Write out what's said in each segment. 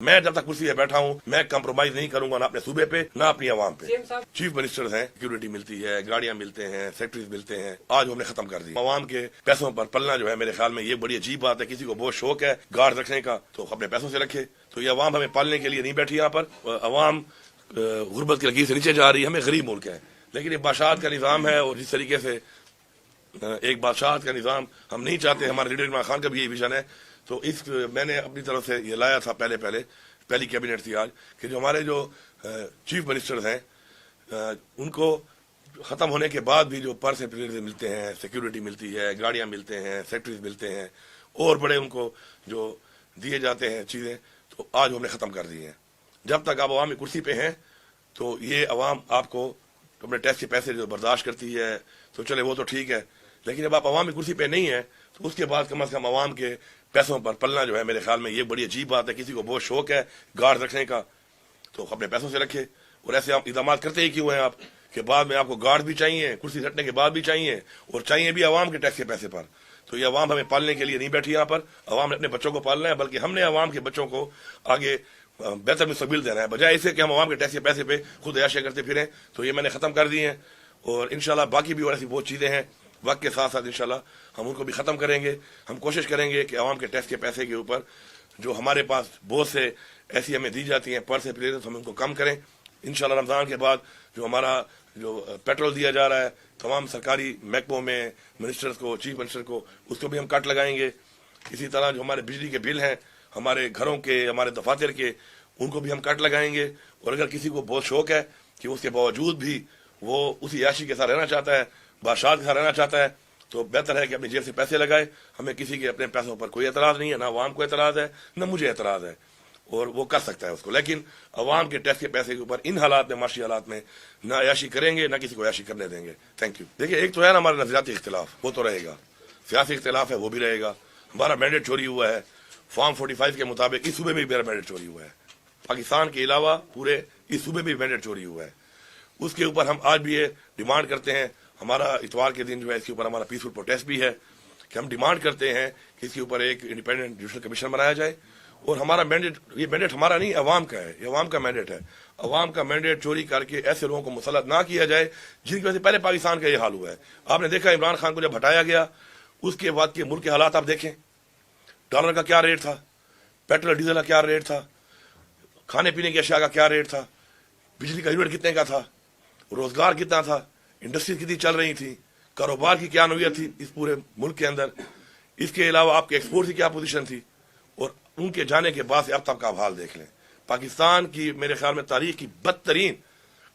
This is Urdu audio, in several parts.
میں جب تک کرسی پہ بیٹھا ہوں میں کمپرومائز نہیں کروں گا نہ اپنے صوبے پہ نہ اپنی عوام پہ. چیف منسٹر ہیں, سیکورٹی ملتی ہے, گاڑیاں ملتے ہیں, سیکٹریز ملتے ہیں, آج ہم نے ختم کر دی. عوام کے پیسوں پر پلنا جو ہے میرے خیال میں یہ بڑی عجیب بات ہے. کسی کو بہت شوق ہے گارڈ رکھنے کا تو اپنے پیسوں سے رکھے. تو یہ عوام ہمیں پالنے کے لیے نہیں بیٹھی یہاں پر. عوام غربت کی لکیر سے نیچے جا رہی ہے. ہمیں غریب ملک ہے لیکن یہ بادشاہت کا نظام ہے اور جس طریقے سے ایک بادشاہت کا نظام ہم نہیں چاہتے. ہمارے لیڈر عمران خان کا بھی یہی ویژن ہے. تو میں نے اپنی طرف سے یہ لایا تھا پہلی کیبنٹ تھی آج کہ جو ہمارے جو چیف منسٹرز ہیں ان کو ختم ہونے کے بعد بھی جو پرس ملتے ہیں, سیکورٹی ملتی ہے, گاڑیاں ملتے ہیں, سیکٹریز ملتے ہیں اور بڑے ان کو جو دیے جاتے ہیں چیزیں, تو آج ہم نے ختم کر دی ہیں. جب تک آپ عوامی کرسی پہ ہیں تو یہ عوام آپ کو اپنے ٹیکس کے پیسے جو برداشت کرتی ہے تو چلے وہ تو ٹھیک ہے. لیکن جب آپ عوامی کرسی پہ نہیں ہیں تو اس کے بعد کم از کم عوام کے پیسوں پر پلنا جو ہے میرے خیال میں یہ بڑی عجیب بات ہے. کسی کو بہت شوق ہے گارڈ رکھنے کا تو اپنے پیسوں سے رکھے. اور ایسے آپ اقدامات کرتے ہی کیوں ہیں آپ کہ بعد میں آپ کو گارڈ بھی چاہیے, کرسی ہٹنے کے بعد بھی چاہیے اور چاہیے بھی عوام کے ٹیکس کے پیسے پر. تو یہ عوام ہمیں پالنے کے لیے نہیں بیٹھی یہاں پر. عوام نے اپنے بچوں کو پالنا ہے بلکہ ہم نے عوام کے بچوں کو آگے بہتر مستقبل دینا ہے بجائے اسے کہ ہم عوام کے ٹیکس کے پیسے پہ خود عیاشیاں کرتے پھریں. تو یہ میں نے ختم کر دی ہیں اور انشاءاللہ باقی بھی اور ایسی بہت چیزیں ہیں وقت کے ساتھ ساتھ انشاءاللہ ہم ان کو بھی ختم کریں گے. ہم کوشش کریں گے کہ عوام کے ٹیکس کے پیسے کے اوپر جو ہمارے پاس بہت سے ایسی ہمیں دی جاتی ہیں پر سے پلیز ہم ان کو کم کریں. انشاءاللہ رمضان کے بعد جو ہمارا جو پیٹرول دیا جا رہا ہے تمام سرکاری محکموں میں منسٹرز کو, چیف منسٹر کو, اس کو بھی ہم کٹ لگائیں گے. اسی طرح جو ہمارے بجلی کے بل ہیں ہمارے گھروں کے, ہمارے دفاتر کے, ان کو بھی ہم کٹ لگائیں گے. اور اگر کسی کو بہت شوق ہے کہ اس کے باوجود بھی وہ اسی عیاشی کے ساتھ رہنا چاہتا ہے, بادشاہت کے ساتھ رہنا چاہتا ہے, تو بہتر ہے کہ اپنی جیب سے پیسے لگائے. ہمیں کسی کے اپنے پیسوں پر کوئی اعتراض نہیں ہے, نہ عوام کو اعتراض ہے نہ مجھے اعتراض ہے, اور وہ کر سکتا ہے اس کو. لیکن عوام کے ٹیکس کے پیسے کے اوپر ان حالات میں, معاشی حالات میں نہ عیاشی کریں گے نہ کسی کو عیاشی کرنے دیں گے. Thank you. دیکھیے ایک تو ہے نا ہمارا نظریاتی اختلاف, وہ تو رہے گا. سیاسی اختلاف ہے وہ بھی رہے گا. ہمارا مینڈیٹ چوری ہوا ہے فارم 45 کے مطابق. اس صوبے میں بھی میرا مینڈیٹ چوری ہوا ہے. پاکستان کے علاوہ پورے اس صوبے میں بھی مینڈیٹ چوری ہوا ہے. اس کے اوپر ہم آج بھی یہ ڈیمانڈ کرتے ہیں. ہمارا اتوار کے دن جو ہے اس کے اوپر ہمارا پیسفل پروٹیسٹ بھی ہے کہ ہم ڈیمانڈ کرتے ہیں کہ اس کے اوپر ایک انڈیپینڈنٹ جوڈیشل کمیشن بنایا جائے. اور ہمارا مینڈیٹ, یہ مینڈیٹ ہمارا نہیں عوام کا ہے, یہ عوام کا مینڈیٹ ہے. عوام کا مینڈیٹ چوری کر کے ایسے لوگوں کو مسلط نہ کیا جائے جن کی وجہ سے پہلے پاکستان کا یہ حال ہوا ہے. آپ نے دیکھا عمران خان کو جب ہٹایا گیا اس کے بعد کے ملک کے حالات آپ دیکھیں. ڈالر کا کیا ریٹ تھا, پیٹرول ڈیزل کا کیا ریٹ تھا, کھانے پینے کی اشیاء کا کیا ریٹ تھا, بجلی کا یونٹ کتنے کا تھا, روزگار کتنا تھا, انڈسٹری کتنی چل رہی تھی, کاروبار کی کیا نوعیت تھی اس پورے ملک کے اندر. اس کے علاوہ آپ کے ایکسپورٹ کی کیا پوزیشن تھی. اور ان کے جانے کے بعد سے اب تک کا حال دیکھ لیں. پاکستان کی میرے خیال میں تاریخ کی بدترین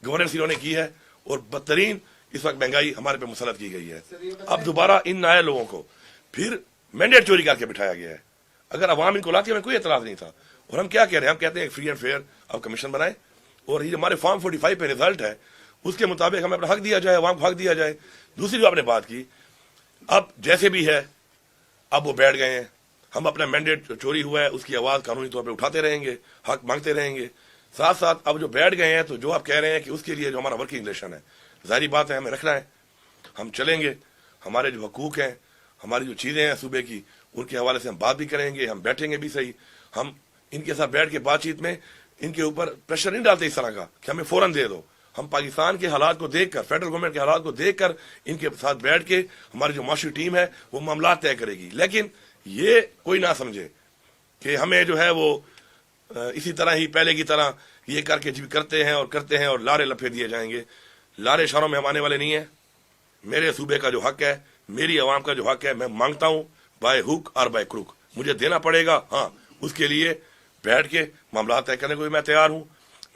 گورننس انہوں نے کی ہے اور بدترین اس وقت مہنگائی ہمارے پہ مسلط کی گئی ہے. اب دوبارہ ان نئے لوگوں کو پھر مینڈیٹ چوری کر کے بٹھایا گیا ہے. اگر عوام ان کو لاتی ہمیں کوئی اعتراض نہیں تھا. اور ہم کیا کہہ رہے ہیں, ہم کہتے ہیں فری اینڈ فیئر اب کمیشن بنائیں اور یہ ہمارے فارم 45 پہ رزلٹ ہے اس کے مطابق ہمیں اپنا حق دیا جائے, عوام کو حق دیا جائے. دوسری جو آپ نے بات کی, اب جیسے بھی ہے اب وہ بیٹھ گئے ہیں. ہم اپنا مینڈیٹ چوری ہوا ہے اس کی آواز قانونی طور پہ اٹھاتے رہیں گے, حق مانگتے رہیں گے. ساتھ ساتھ اب جو بیٹھ گئے ہیں تو جو آپ کہہ رہے ہیں کہ اس کے لیے جو ہمارا ورکنگ ریلیشن ہے ظاہری بات ہے ہمیں رکھنا ہے. ہم چلیں گے, ہمارے جو حقوق ہیں, ہماری جو چیزیں ہیں صوبے کی, ان کے حوالے سے ہم بات بھی کریں گے, ہم بیٹھیں گے بھی صحیح. ہم ان کے ساتھ بیٹھ کے بات چیت میں ان کے اوپر پریشر نہیں ڈالتے اس طرح کا کہ ہمیں فوراً دے دو. ہم پاکستان کے حالات کو دیکھ کر, فیڈرل گورنمنٹ کے حالات کو دیکھ کر ان کے ساتھ بیٹھ کے ہماری جو معاشی ٹیم ہے وہ معاملات طے کرے گی. لیکن یہ کوئی نہ سمجھے کہ ہمیں جو ہے وہ اسی طرح ہی پہلے کی طرح یہ کر کے کرتے ہیں اور لارے لپے دیے جائیں گے. لارے اشاروں میں ہم آنے والے نہیں ہیں. میرے صوبے کا جو حق ہے, میری عوام کا جو حق ہے, میں مانگتا ہوں بائی ہوک اور بائی کروک مجھے دینا پڑے گا. ہاں, اس کے لیے بیٹھ کے معاملات طے کرنے کو بھی میں تیار ہوں.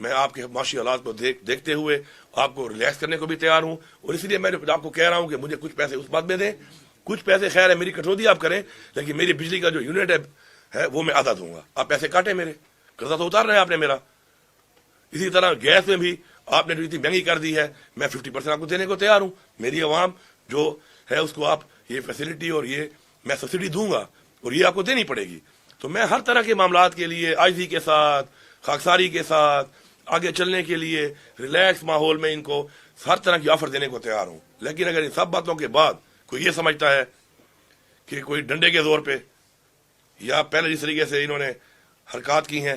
میں آپ کے معاشی حالات کو دیکھتے ہوئے آپ کو ریلیکس کرنے کو بھی تیار ہوں. اور اس لیے میں آپ کو کہہ رہا ہوں کہ مجھے کچھ پیسے اس بات میں دیں, کچھ پیسے خیر ہے میری کٹوتی آپ کریں, لیکن میری بجلی کا جو یونٹ ہے وہ میں آدھا دوں گا. آپ پیسے کاٹیں, میرے قرضہ تو اتار رہے ہیں آپ نے میرا. اسی طرح گیس میں بھی آپ نے جو اتنی مہنگی کر دی ہے میں 50% آپ کو دینے کو تیار ہوں. میری عوام جو ہے اس کو آپ یہ فیسلٹی اور یہ میں سبسڈی دوں گا اور یہ آپ کو دینی پڑے گی. تو میں ہر طرح کے معاملات کے لیے عاجزی کے ساتھ, خاکساری کے ساتھ آگے چلنے کے لیے ریلیکس ماحول میں ان کو ہر طرح کی آفر دینے کو تیار ہوں. لیکن اگر ان سب باتوں کے بعد کوئی یہ سمجھتا ہے کہ کوئی ڈنڈے کے زور پہ یا پہلے جس طریقے سے انہوں نے حرکات کی ہیں